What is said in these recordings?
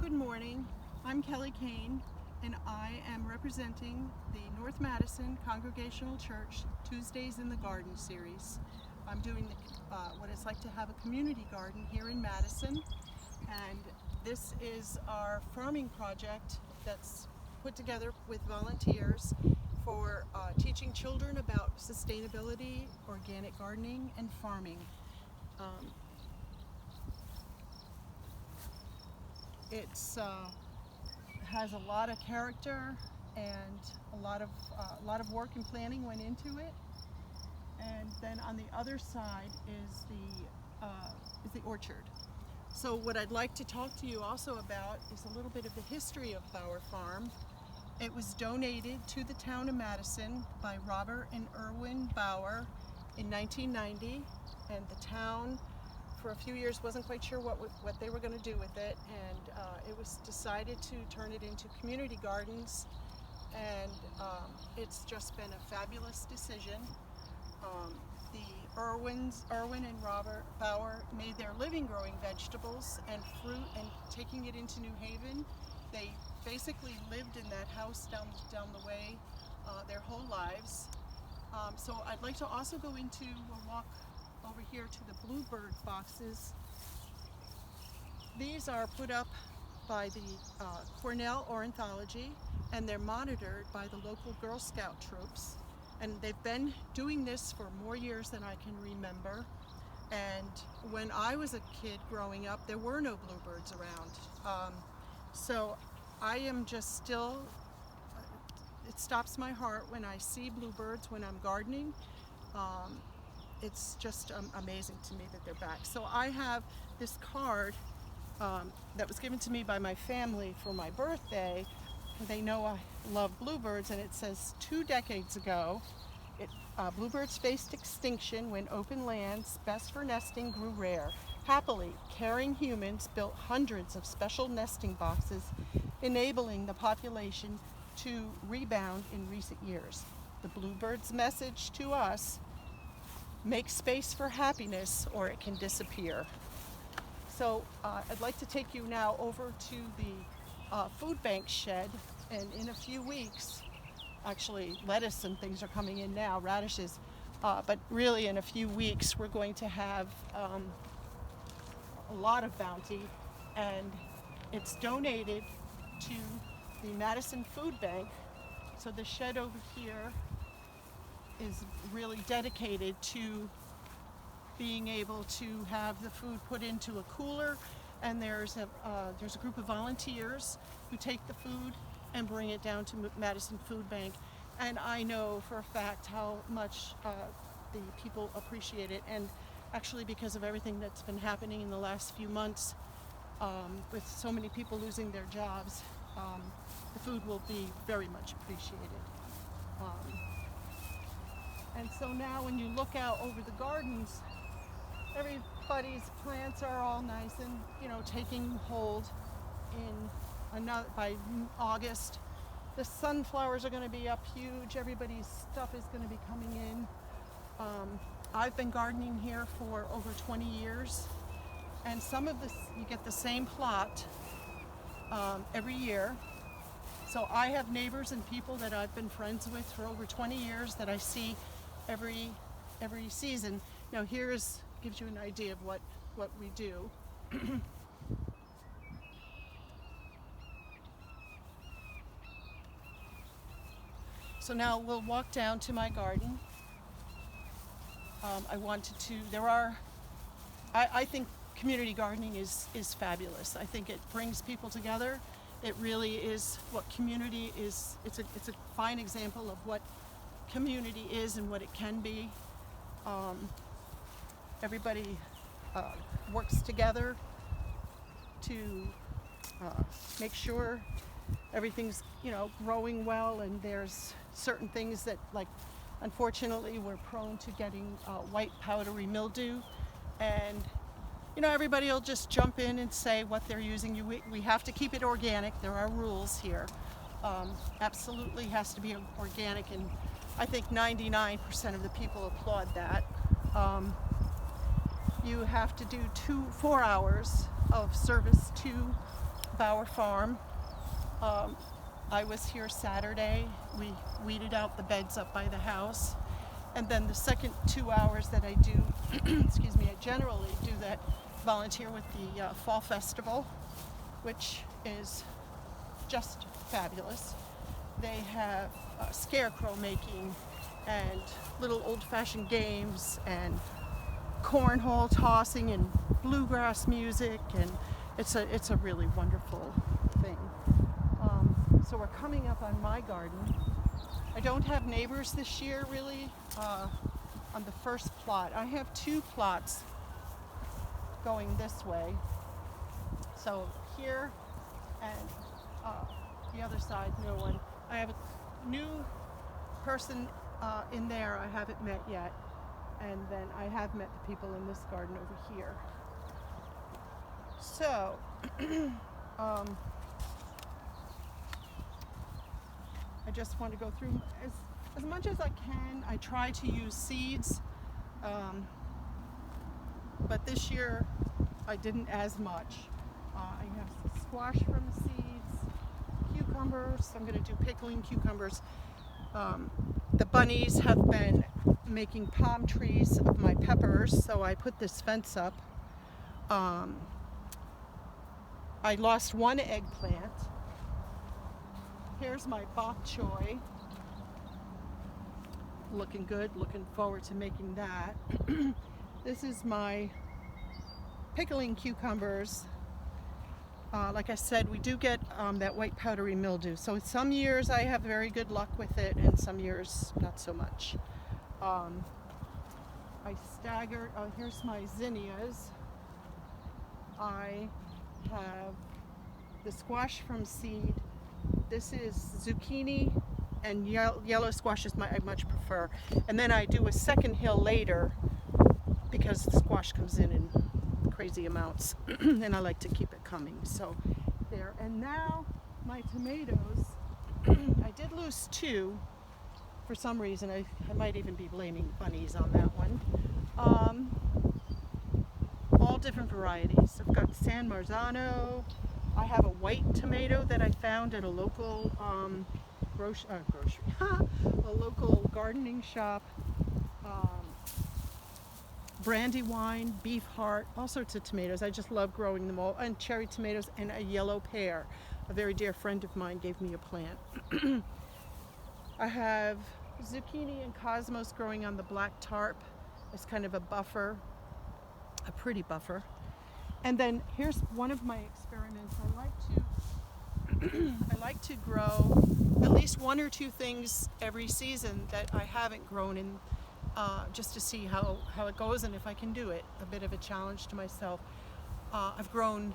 Good morning. I'm Kelly Kane, and I am representing the North Madison Congregational Church Tuesdays in the Garden series. I'm doing what it's like to have a community garden here in Madison, and this is our farming project that's put together with volunteers for teaching children about sustainability, organic gardening, and farming. It's has a lot of character, and a lot of work and planning went into it. And then on the other side is the orchard. So what I'd like to talk to you also about is a little bit of the history of Bauer Farm. It was donated to the town of Madison by Robert and Irwin Bauer in 1990, and the town for a few years wasn't quite sure what they were going to do with it, and it was decided to turn it into community gardens, and it's just been a fabulous decision. The Irwin and Robert Bauer made their living growing vegetables and fruit and taking it into New Haven. They basically lived in that house down the way their whole lives. So I'd like to also go into a walk over here to the bluebird boxes. These are put up by the Cornell Ornithology, and they're monitored by the local Girl Scout troops. And they've been doing this for more years than I can remember. And when I was a kid growing up, there were no bluebirds around. So I am just still, it stops my heart when I see bluebirds when I'm gardening. It's just amazing to me that they're back. So I have this card that was given to me by my family for my birthday. They know I love bluebirds, and it says, 2 decades ago, bluebirds faced extinction when open lands, best for nesting, grew rare. Happily, caring humans built hundreds of special nesting boxes, enabling the population to rebound in recent years. The bluebird's message to us: make space for happiness or it can disappear. So I'd like to take you now over to the food bank shed, and in a few weeks, actually lettuce and things are coming in now, radishes, but really in a few weeks we're going to have a lot of bounty, and it's donated to the Madison Food Bank. So the shed over here is really dedicated to being able to have the food put into a cooler, and there's a group of volunteers who take the food and bring it down to Madison Food Bank, and I know for a fact how much the people appreciate it. And actually, because of everything that's been happening in the last few months, with so many people losing their jobs, the food will be very much appreciated. And so now when you look out over the gardens, everybody's plants are all nice and, taking hold by August. The sunflowers are going to be up huge. Everybody's stuff is going to be coming in. I've been gardening here for over 20 years, and some of this, you get the same plot every year. So I have neighbors and people that I've been friends with for over 20 years that I see every season. Now gives you an idea of what we do. So now we'll walk down to my garden. I think community gardening is fabulous. I think it brings people together. It really is what community is. It's a fine example of what community is and what it can be. Everybody works together to make sure everything's growing well, and there's certain things that, like, unfortunately we're prone to getting white powdery mildew, and everybody will just jump in and say what they're using. We have to keep it organic. There are rules here. Absolutely has to be organic, and I think 99% of the people applaud that. You have to do 4 hours of service to Bauer Farm. I was here Saturday. We weeded out the beds up by the house. And then the second 2 hours that I do, excuse me, I generally do that, volunteer with the Fall Festival, which is just fabulous. They have scarecrow making and little old-fashioned games and cornhole tossing and bluegrass music, and it's a really wonderful thing. So we're coming up on my garden. I don't have neighbors this year really on the first plot. I have 2 plots going this way. So here and the other side, no one. I have a new person in there I haven't met yet. And then I have met the people in this garden over here. So, I just want to go through as much as I can. I try to use seeds, but this year I didn't as much. I have squash from seeds, cucumbers. I'm going to do pickling cucumbers. The bunnies have been making palm trees of my peppers, so I put this fence up. I lost 1 eggplant. Here's my bok choy. Looking good, looking forward to making that. This is my pickling cucumbers. Like I said, we do get that white powdery mildew. So some years I have very good luck with it, and some years not so much. I staggered, here's my zinnias. I have the squash from seed. This is zucchini, and yellow squash is I much prefer. And then I do a second hill later because the squash comes in crazy amounts and I like to keep it coming. So there. And now my tomatoes, I did lose 2 for some reason. I might even be blaming bunnies on that one. All different varieties. I've got San Marzano. I have a white tomato that I found at a local grocery, a local gardening shop. Brandywine, beef heart, all sorts of tomatoes. I just love growing them all. And cherry tomatoes and a yellow pear. A very dear friend of mine gave me a plant. I have zucchini and cosmos growing on the black tarp as kind of a buffer, a pretty buffer. And then here's one of my experiments. I like to grow at least 1 or 2 things every season that I haven't grown in, just to see how it goes and if I can do it. A bit of a challenge to myself. I've grown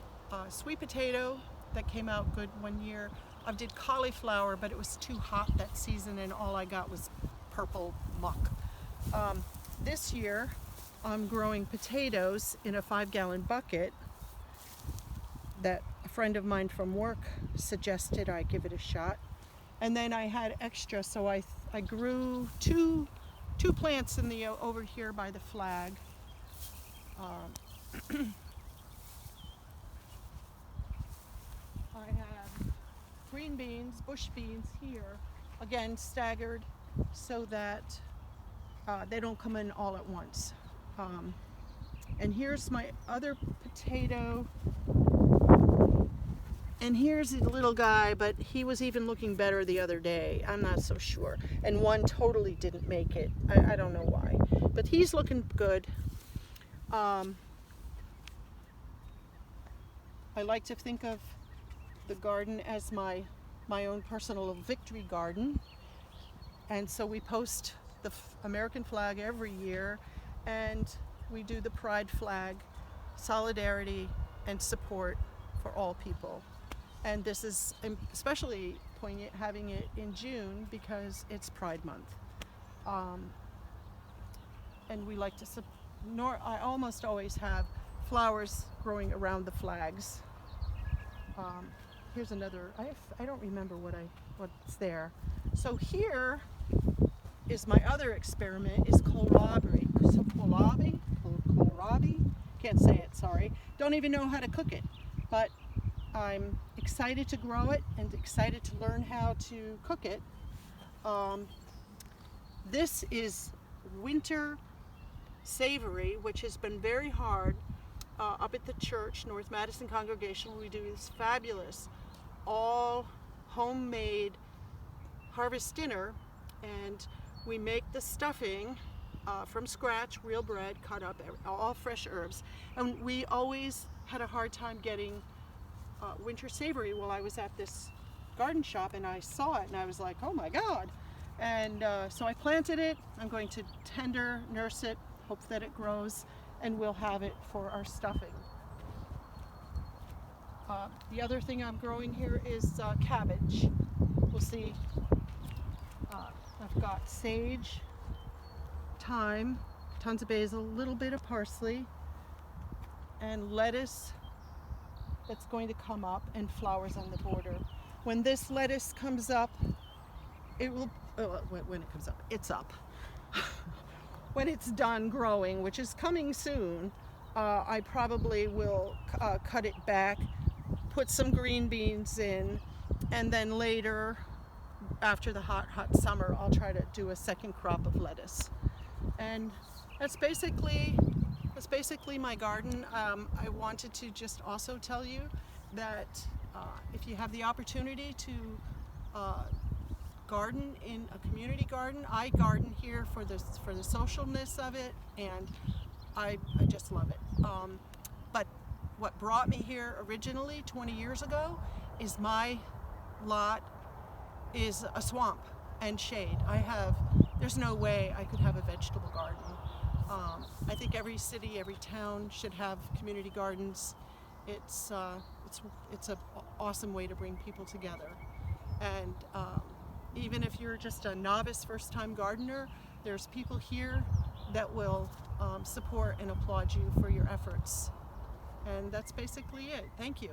sweet potato that came out good one year. I did cauliflower, but it was too hot that season and all I got was purple muck. This year I'm growing potatoes in a 5-gallon bucket that a friend of mine from work suggested I give it a shot. And then I had extra, so I grew two plants in the over here by the flag. I have green beans, bush beans here, again staggered so that they don't come in all at once. And here's my other potato. And here's the little guy, but he was even looking better the other day. I'm not so sure. And one totally didn't make it. I don't know why. But he's looking good. I like to think of the garden as my own personal victory garden. And so we post the American flag every year. And we do the pride flag, solidarity and support for all people. And this is especially poignant having it in June because it's Pride Month. And we like to, I almost always have flowers growing around the flags. Here's another, I don't remember what's there. So here is my other experiment, is kohlrabi. So kohlrabi, can't say it, sorry. Don't even know how to cook it. But I'm excited to grow it and excited to learn how to cook it. This is winter savory, which has been very hard. Up at the church, North Madison Congregational, we do this fabulous all homemade harvest dinner, and we make the stuffing from scratch, real bread, cut up, all fresh herbs. And we always had a hard time getting winter savory. Well, I was at this garden shop and I saw it and I was like, oh my God. And so I planted it. I'm going to tender nurse it, hope that it grows, and we'll have it for our stuffing. The other thing I'm growing here is cabbage. We'll see. I've got sage, thyme, tons of basil, a little bit of parsley, and lettuce that's going to come up, and flowers on the border. When this lettuce comes up, it will, when it comes up, it's up. When it's done growing, which is coming soon, I probably will cut it back, put some green beans in, and then later, after the hot summer, I'll try to do a second crop of lettuce. And that's basically my garden. I wanted to just also tell you that if you have the opportunity to garden in a community garden, I garden here for the socialness of it, and I just love it. But what brought me here originally 20 years ago is my lot is a swamp and shade. There's no way I could have a vegetable garden. I think every city, every town should have community gardens. It's an awesome way to bring people together. And even if you're just a novice first-time gardener, there's people here that will support and applaud you for your efforts. And that's basically it. Thank you.